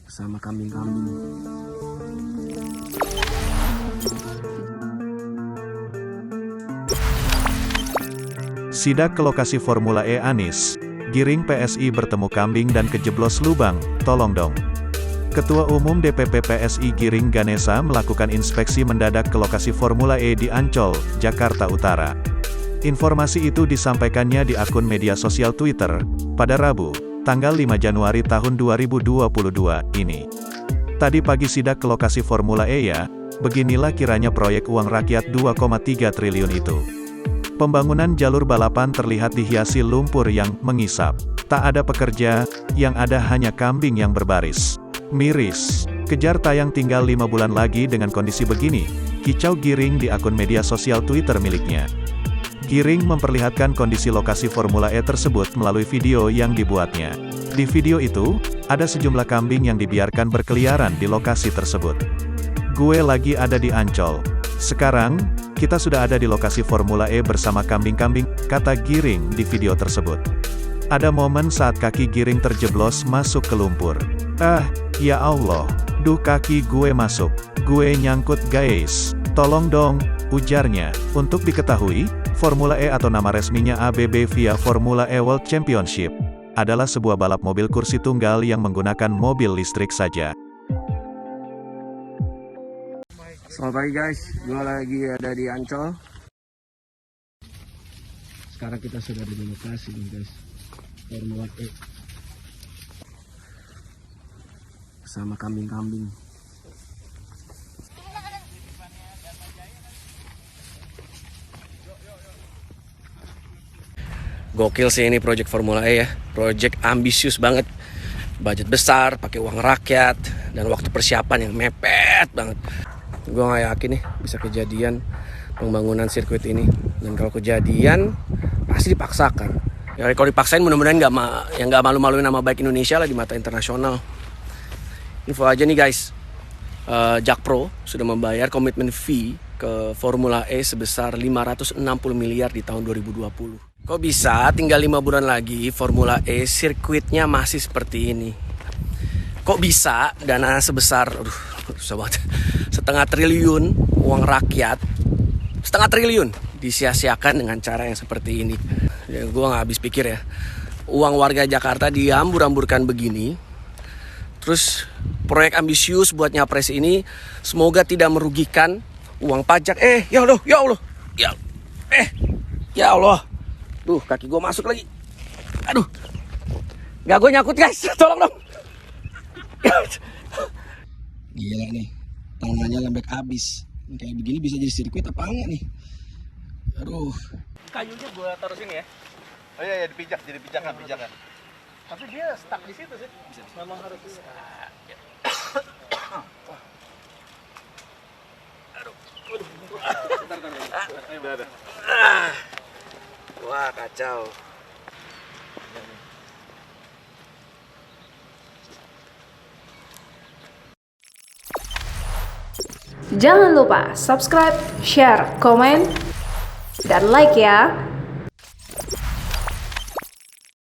sama kambing-kambing. Sidak ke lokasi Formula E Anies, Giring PSI bertemu kambing dan kejeblos lubang, tolong dong. Ketua Umum DPP PSI Giring Ganesa melakukan inspeksi mendadak ke lokasi Formula E di Ancol, Jakarta Utara. Informasi itu disampaikannya di akun media sosial Twitter, pada Rabu, tanggal 5 Januari tahun 2022 ini. Tadi pagi sidak ke lokasi Formula E ya, beginilah kiranya proyek uang rakyat 2,3 triliun itu. Pembangunan jalur balapan terlihat dihiasi lumpur yang mengisap. Tak ada pekerja, yang ada hanya kambing yang berbaris. Miris. Kejar tayang tinggal 5 bulan lagi dengan kondisi begini, kicau Giring di akun media sosial Twitter miliknya. Giring memperlihatkan kondisi lokasi Formula E tersebut melalui video yang dibuatnya. Di video itu, ada sejumlah kambing yang dibiarkan berkeliaran di lokasi tersebut. Gue lagi ada di Ancol. Sekarang, kita sudah ada di lokasi Formula E bersama kambing-kambing, kata Giring di video tersebut. Ada momen saat kaki Giring terjeblos masuk ke lumpur. Ya Allah, duh kaki gue masuk. Gue nyangkut guys. Tolong dong, ujarnya. Untuk diketahui, Formula E atau nama resminya ABB VIA Formula E World Championship, adalah sebuah balap mobil kursi tunggal yang menggunakan mobil listrik saja. Selamat pagi guys, gue lagi ada di Ancol. Sekarang kita sudah ada di lokasi nih guys, Formula E sama kambing-kambing. Gokil sih ini project Formula E ya, project ambisius banget, budget besar, pakai uang rakyat, dan waktu persiapan yang mepet banget. Gue gak yakin nih bisa kejadian pembangunan sirkuit ini. Dan kalau kejadian pasti dipaksakan. Ya kalau dipaksain mudah-mudahan gak malu-maluin nama baik Indonesia lah di mata internasional. Info aja nih guys, Jakpro sudah membayar komitmen fee ke Formula E sebesar 560 miliar di tahun 2020. Kok bisa tinggal 5 bulan lagi Formula E sirkuitnya masih seperti ini? Kok bisa dana sebesar susah banget, 1,5 triliun uang rakyat, 1,5 triliun disia-siakan dengan cara yang seperti ini? Ya, gue gak habis pikir ya. Uang warga Jakarta diambur-amburkan begini. Terus proyek ambisius buat nyapres ini semoga tidak merugikan uang pajak. Ya Allah, ya Allah, ya Allah. Duh, kaki gue masuk lagi. Aduh, gak, gue nyangkut guys, tolong dong. Gila nih, tangannya lembek abis. Kayak begini bisa jadi sirkuit apa enggak nih? Aduh. Kayunya gue taruh sini ya. Oh iya, dipijak, jadi pijakan. Tapi dia stuck di situ sih. Memang harus bisa. Aduh. Udah. Wah, kacau. Jangan lupa subscribe, share, komen, dan like ya.